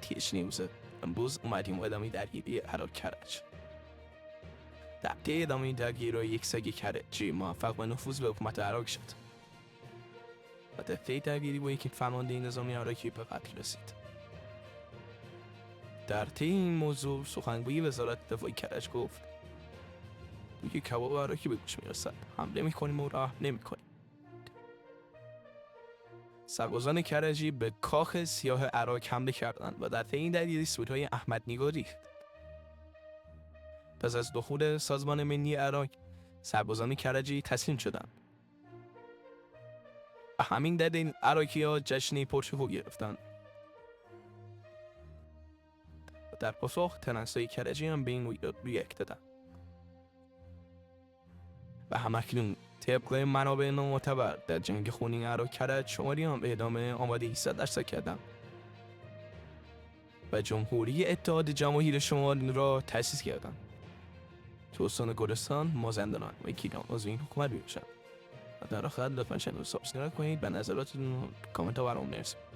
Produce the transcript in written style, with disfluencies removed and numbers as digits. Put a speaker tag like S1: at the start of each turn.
S1: آتیش نیوزه. امروز اومدیم ادامه درگیری عراق کرج. در طی ادامه درگیری یک سگ کرجی موفق به نفوذ به حکومت عراق شد و در طی درگیری با یکی فرمانده نظامی عراقی به قتل رسید. در طی این موضوع سخنگوی وزارت دفاع کرج گفت میگه کباب عراقی به گوش میرسد، حمله میکنیم و راه نمیکنیم. سربازان کرجی به کاخ سیاه عراق حمله کردند و در طی این درگیری سودهای احمد نیگا ریخت. پس از دخول سازمان ملی عراق، سربازان کرجی تسلیم شدند. و همین دلیل عراقی‌ها جشن پرشکوه گرفتند. و در پاسخ ترنسای کرجی هم به این رویداد ریاکت دادند. و همکنون طبق منابع معتبر در جنگ خونین عراق کرج شماری هم به ادامه آمادگی 100% کردند و جمهوری اتحاد جماهیر شمال را تأسیس کردند که استان گلستان، مازندران و گیلان از این حکومت میباشند. و در آخر لطفاً چنل رو سابسکرایب کنید و نظراتتون کامنت ها برام بنویسید.